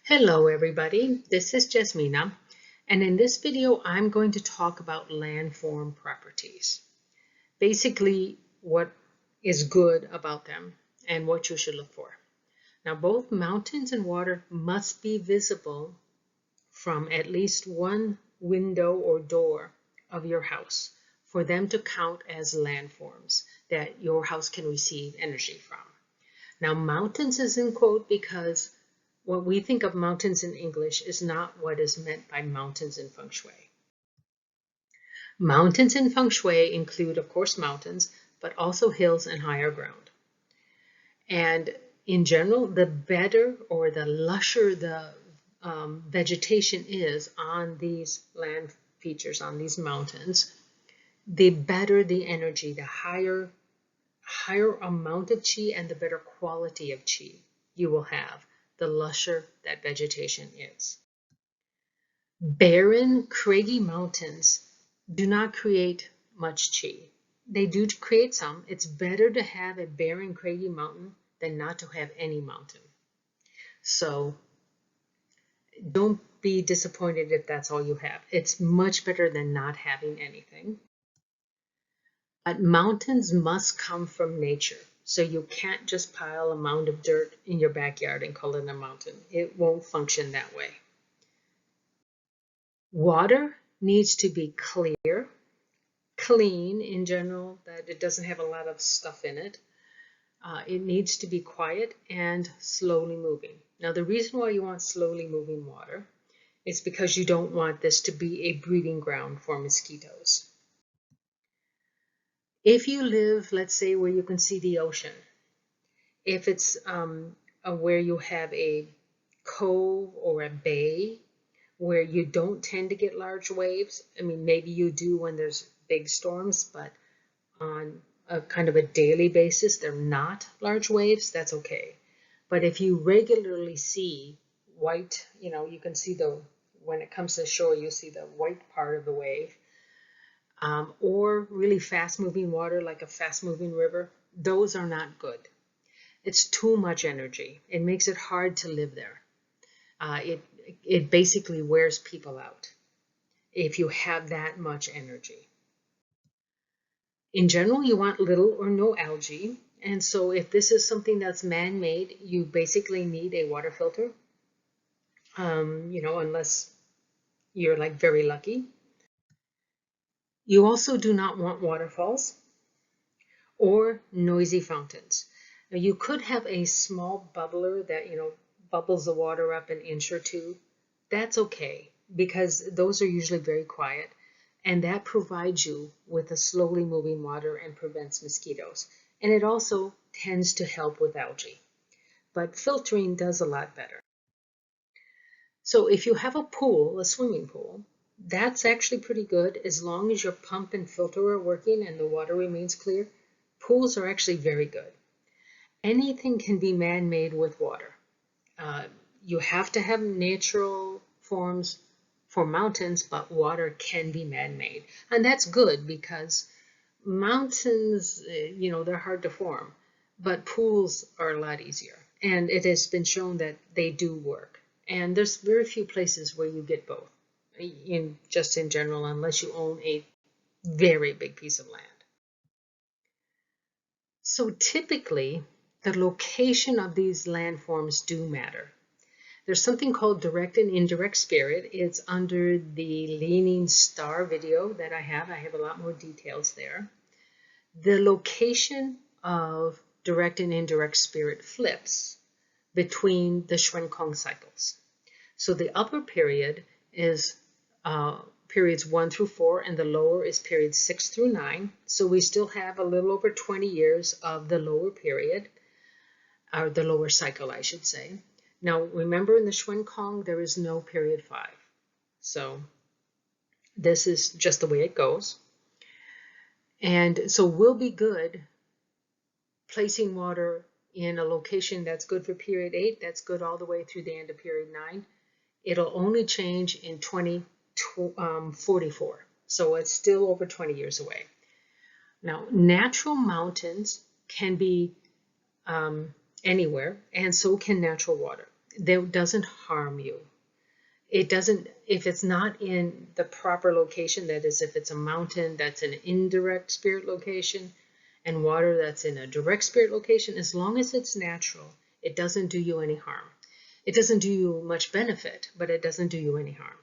Hello everybody, this is Jasmina, and in this video I'm going to talk about landform properties. Basically what is good about them and what you should look for. Now both mountains and water must be visible from at least one window or door of your house for them to count as landforms that your house can receive energy from. Now mountains is in quote because what we think of mountains in English is not what is meant by mountains in Feng Shui. Mountains in Feng Shui include, of course, mountains, but also hills and higher ground. And in general, the better or the lusher the vegetation is on these land features, on these mountains, the better the energy, the higher amount of qi and the better quality of qi you will have, the lusher that vegetation is. Barren, craggy mountains do not create much qi. They do create some. It's better to have a barren, craggy mountain than not to have any mountain. So don't be disappointed if that's all you have. It's much better than not having anything. But mountains must come from nature. So you can't just pile a mound of dirt in your backyard and call it a mountain. It won't function that way. Water needs to be clear, clean in general, that it doesn't have a lot of stuff in it. It needs to be quiet and slowly moving. Now, the reason why you want slowly moving water is because you don't want this to be a breeding ground for mosquitoes. If you live, let's say, where you can see the ocean, if it's where you have a cove or a bay where you don't tend to get large waves, I mean, maybe you do when there's big storms, but on a kind of a daily basis, they're not large waves, that's okay. But if you regularly see white, you can see when it comes to shore, you see the white part of the wave, or really fast moving water like a fast moving river, those are not good. It's too much energy. It makes it hard to live there. It basically wears people out if you have that much energy. In general, you want little or no algae. And so if this is something that's man-made, you basically need a water filter, unless you're like very lucky. You also do not want waterfalls or noisy fountains. Now, you could have a small bubbler that, bubbles the water up an inch or two. That's okay because those are usually very quiet. And that provides you with a slowly moving water and prevents mosquitoes. And it also tends to help with algae. But filtering does a lot better. So if you have a pool, a swimming pool, that's actually pretty good as long as your pump and filter are working and the water remains clear. Pools are actually very good. Anything can be man-made with water. You have to have natural forms for mountains, but water can be man-made. And that's good because mountains, they're hard to form, but pools are a lot easier. And it has been shown that they do work. And there's very few places where you get both, just in general, unless you own a very big piece of land. So typically, the location of these landforms do matter. There's something called direct and indirect spirit. It's under the leaning star video that I have. I have a lot more details there. The location of direct and indirect spirit flips between the Xuan Kong cycles. So the upper period is periods 1 through 4, and the lower is periods 6 through 9. So we still have a little over 20 years of the lower period, or the lower cycle, I should say. Now, remember in the Xuan Kong, there is no period 5. So this is just the way it goes. And so we'll be good placing water in a location that's good for period 8, that's good all the way through the end of period 9. It'll only change in 2044. So it's still over 20 years away. Now, natural mountains can be anywhere, and so can natural water. that doesn't harm you. It doesn't, if it's not in the proper location, that is, if it's a mountain that's an indirect spirit location and water that's in a direct spirit location, as long as it's natural, it doesn't do you any harm. It doesn't do you much benefit, but it doesn't do you any harm.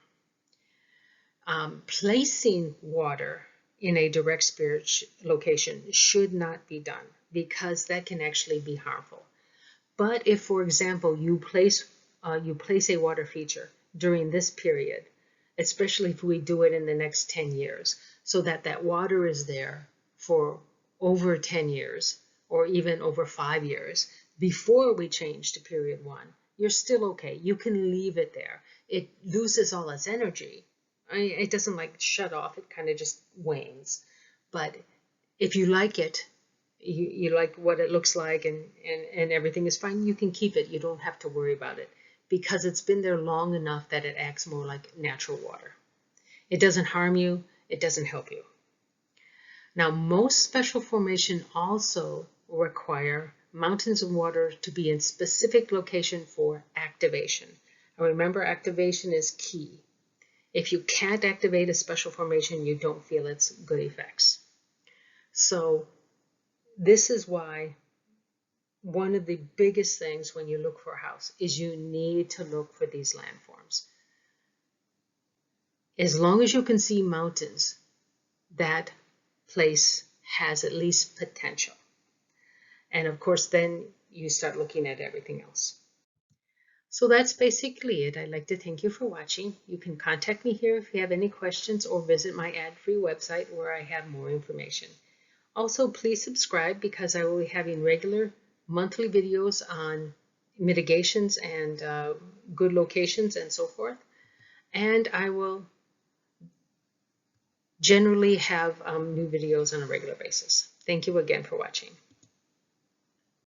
Placing water in a direct spirit location should not be done because that can actually be harmful. But if, for example, you place a water feature during this period, especially if we do it in the next 10 years, so that that water is there for over 10 years or even over 5 years before we change to period 1, you're still okay. You can leave it there. It loses all its energy. It doesn't like shut off. It kind of just wanes. But if you like it, you like what it looks like and everything is fine, you can keep it. You don't have to worry about it because it's been there long enough that it acts more like natural water. It doesn't harm you. It doesn't help you. Now, most special formation also require mountains and water to be in specific location for activation. Now, remember, activation is key. If you can't activate a special formation, you don't feel its good effects. So this is why one of the biggest things when you look for a house is you need to look for these landforms. As long as you can see mountains, that place has at least potential. And of course, then you start looking at everything else. So that's basically it. I'd like to thank you for watching. You can contact me here if you have any questions or visit my ad-free website where I have more information. Also, please subscribe because I will be having regular monthly videos on mitigations and good locations and so forth. And I will generally have new videos on a regular basis. Thank you again for watching.